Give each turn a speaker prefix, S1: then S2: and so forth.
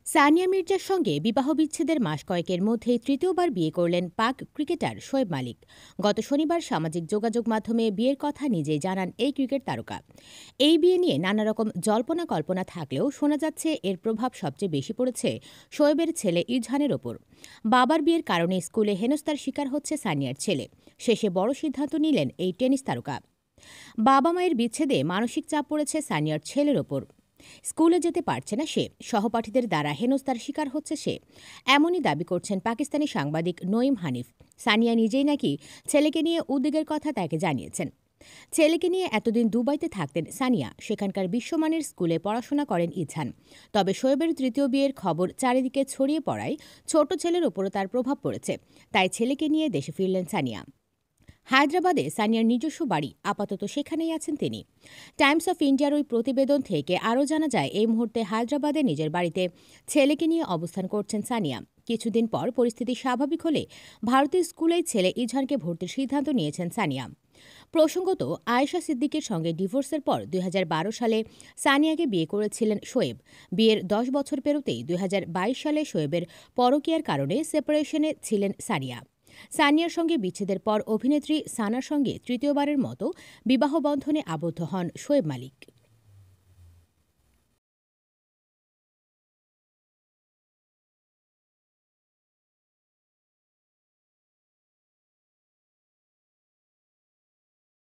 S1: সানিয়া মির্জার সঙ্গে বিবাহবিচ্ছেদের মাস কয়েকের মধ্যেই তৃতীয়বার বিয়ে করলেন পাক ক্রিকেটার শোয়েব মালিক। গত শনিবার সামাজিক যোগাযোগ মাধ্যমে বিয়ের কথা নিজেই জানান এই ক্রিকেট তারকা। এই বিয়ে নিয়ে নানা রকম জল্পনা কল্পনা থাকলেও শোনা যাচ্ছে এর প্রভাব সবচেয়ে বেশি পড়েছে শোয়েবের ছেলে ইজহানের ওপর। বাবার বিয়ের কারণে স্কুলে হেনস্থার শিকার হচ্ছে সানিয়ার ছেলে। শেষে বড় সিদ্ধান্ত নিলেন এই টেনিস তারকা। বাবা মায়ের বিচ্ছেদে মানসিক চাপ পড়েছে সানিয়ার ছেলের ওপর। স্কুলে যেতে পারছে না সে, সহপাঠীদের দ্বারা হেনস্থার শিকার হচ্ছে সে, এমনই দাবি করছেন পাকিস্তানি সাংবাদিক নঈম হানিফ। সানিয়া নিজেই নাকি ছেলেকে নিয়ে উদ্বেগের কথা তাকে জানিয়েছেন। ছেলেকে নিয়ে এতদিন দুবাইতে থাকতেন সানিয়া, সেখানকার বিশ্বমানের স্কুলে পড়াশোনা করেন ইজহান। তবে শোয়েবের তৃতীয় বিয়ের খবর চারিদিকে ছড়িয়ে পড়ায় ছোট ছেলের ওপরও তার প্রভাব পড়েছে। তাই ছেলেকে নিয়ে দেশে ফিরলেন সানিয়া। হায়দ্রাবাদে সানিয়ার নিজস্ব বাড়ি, আপাতত সেখানেই আছেন তিনি। টাইমস অফ ইন্ডিয়ার ওই প্রতিবেদন থেকে আরও জানা যায়, এই মুহূর্তে হায়দ্রাবাদে নিজের বাড়িতে ছেলেকে নিয়ে অবস্থান করছেন সানিয়া। কিছুদিন পর পরিস্থিতি স্বাভাবিক হলে ভারতীয় স্কুলেই ছেলে ইজহানকে ভর্তির সিদ্ধান্ত নিয়েছেন সানিয়া। প্রসঙ্গত, আয়েশা সিদ্দিকের সঙ্গে ডিভোর্সের পর ২০১২ সালে সানিয়াকে বিয়ে করেছিলেন শোয়েব। বিয়ের ১০ বছর পেরোতেই ২০২২ সালে শোয়েবের পরকীয়ার কারণে সেপারেশনে ছিলেন সানিয়া। সানিয়ার সঙ্গে বিচ্ছেদের পর অভিনেত্রী সানার সঙ্গে তৃতীয়বারের মতো বিবাহবন্ধনে আবদ্ধ হন শোয়েব মালিক।